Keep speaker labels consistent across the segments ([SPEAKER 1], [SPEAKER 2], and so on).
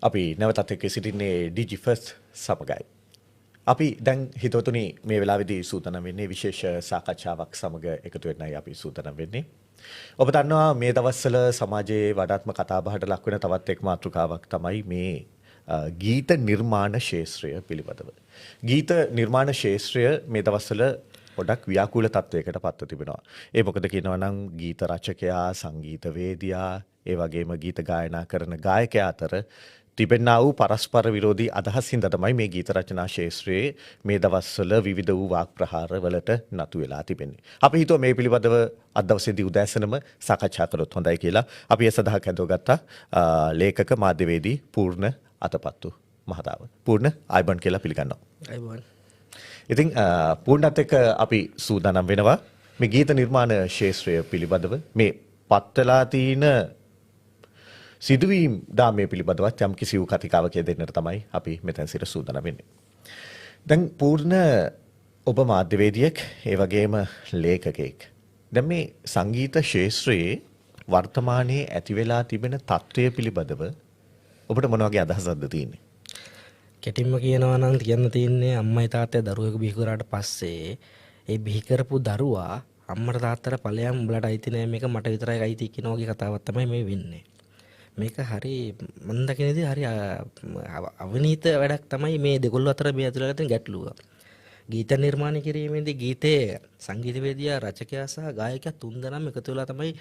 [SPEAKER 1] අපි නැවතත් එක්ක සිටින්නේ ඩිජි ෆස්ට් සමගයි. අපි දැන් හිතවතුනි මේ වෙලාවේදී සූදානම් වෙන්නේ විශේෂ සාකච්ඡාවක් සමග එකතු වෙන්නයි අපි සූදානම් වෙන්නේ. ඔබ දන්නවා මේ දවස්වල සමාජයේ වඩාත්ම කතාබහට ලක් වෙන තවත් එක් මාතෘකාවක් තමයි මේ ගීත නිර්මාණ ශාස්ත්‍රය පිළිබඳව. ගීත නිර්මාණ ශාස්ත්‍රය මේ දවස්වල ගොඩක් ව්‍යාකූල තත්වයකට පත්ව තිබෙනවා. ඒ මොකද කියනවා නම් ගීත රචකයා, සංගීතවේදියා, ඒ වගේම ගීත ගායනා කරන ගායකයා අතර තිබෙනා වූ පරස්පර විරෝධී අදහස් හින්දා තමයි මේ ගීත රචනා ශාස්ත්‍රයේ මේ දවස්වල විවිධ වූ වාක් ප්‍රහාර වලට නතු වෙලා තිබෙන්නේ. අපි හිතුවා මේ පිළිබඳව අද දවසේදී උදෑසනම සාකච්ඡා කළොත් හොඳයි කියලා. අපි ඒ සඳහා කැඳවගත්තා ලේඛක මාධ්‍යවේදී පූර්ණ අතපත්තු මහතාව. පූර්ණ ආයිබන් කියලා පිළිගන්නවා.
[SPEAKER 2] ආයිබන්.
[SPEAKER 1] ඉතින් පූර්ණත් එක්ක අපි සූදානම් වෙනවා මේ ගීත නිර්මාණ ශාස්ත්‍රය පිළිබඳව මේ පත්වලා තියෙන සිදුවීම් දාමය පිළිබඳවත් යම් කිසි වූ කතිකාවක් දෙන්නට තමයි අපි මෙතන සිට සූදානම් වෙන්නේ. දැන් පූර්ණ ඔබ මාධ්‍යවේදියෙක් ඒ වගේම ලේඛකයෙක්. දැන් මේ සංගීත ශාස්ත්‍රයේ වර්තමානයේ ඇති වෙලා තිබෙන තත්ත්වය පිළිබඳව ඔබට මොන වගේ අදහසක්ද තියෙන්නේ?
[SPEAKER 2] කෙටින්ම කියනවා නම් කියන්න තියෙන්නේ අම්මයි තාත්තයි දරුවෙකු බිහි කරාට පස්සේ ඒ බිහි කරපු දරුවා අම්මට තාත්තට ඵලයන් උඹලට අයිති නෑ මේක මට විතරයි අයිති කියන වගේ කතාවක් තමයි මේ වෙන්නේ. මේක හරි මම දකිනදී හරි අවනීත වැඩක් තමයි මේ දෙකොල්ල අතර මේ ඇතුළත තියෙන ගැටලුව. ගීත නිර්මාණය කිරීමේදී ගීතයේ සංගීතවේදියා රචකයා සහ ගායකයා තුන්දෙනාම එකතු වෙලා තමයි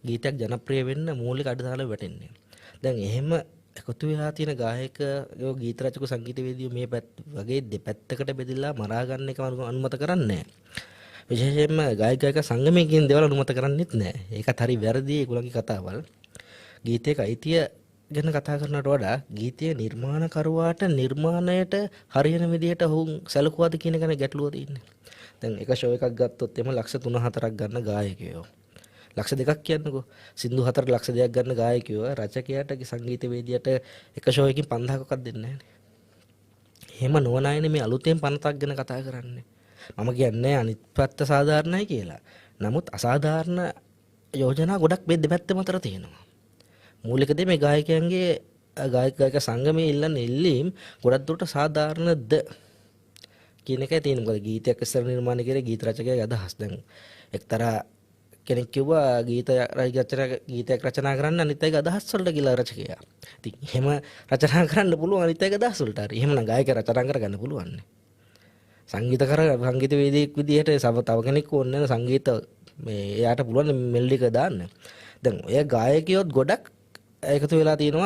[SPEAKER 2] ගීතයක් ජනප්‍රිය වෙන්න මූලික අඩදාල වැටෙන්නේ. දැන් එහෙම එකතු වෙලා තියෙන ගායකයෝ ගීත රචක සංගීතවේදියෝ මේ වගේ දෙපැත්තකට බෙදලා මරා ගන්න එක අනුමත කරන්නේ නැහැ. විශේෂයෙන්ම ගායක සංගමයේ කියන දේවල් අනුමත කරන්නේත් නැහැ. ඒකත් හරි වැරදි ඒගොල්ලන්ගේ කතාවල්. ගීතයක අයිතිය ගැන කතා කරනට වඩා ගීතයේ නිර්මාණකරුවාට නිර්මාණයට හරියන විදිහට ඔවුන් සැලකුවාද කියන එක ගැටලුව තියෙන්නේ. දැන් එක ෂෝ එකක් ගත්තොත් එම ලක්ෂ 3-4ක් ගන්න ගායකයෝ. ලක්ෂ 2ක් කියන්නකෝ. සින්දු 4ට ලක්ෂ 2ක් ගන්න ගායකයෝ රචකයාට සංගීතවේදියාට එක ෂෝ එකකින් 5000ක්වත් දෙන්නේ නැහැ. එහෙම නොවන අයනේ මේ අලුතෙන් 50ක් ගැන කතා කරන්නේ. මම කියන්නේ අනිත් පැත්ත සාධාරණයි කියලා. නමුත් අසාධාරණ යෝජනා ගොඩක් මේ දෙපැත්තම අතර තියෙනවා. මූලික දේ මේ ගායකයන්ගේ ගායක සංගමයේ ඉල්ලන ඉල්ලීම් ගොඩක් දුරට සාධාරණද කියන එකයි තියෙන්නේ. මොකද ගීතයක් ඉස්සර නිර්මාණය කරේ ගීත රචකයාගේ අදහස්. දැන් එක්තරා කෙනෙක් කිව්වා ගීතයක් රචනා කරන්න අනිත් අයගේ අදහස් වලට කියලා රචකයා. ඉතින් එහෙම රචනා කරන්න පුළුවන් අනිත් අයගේ අදහස් වලට. හරි. එහෙමනම් ගායක රචනා කරගන්න පුළුවන්. සංගීතවේදියෙක් විදිහට තව කෙනෙක් ඕනේ නැහැ සංගීත මේ එයාට පුළුවන් මෙල්ඩි එක දාන්න. දැන් ඔය ගායකයොත් ගොඩක් එකතු වෙලා තියෙනවා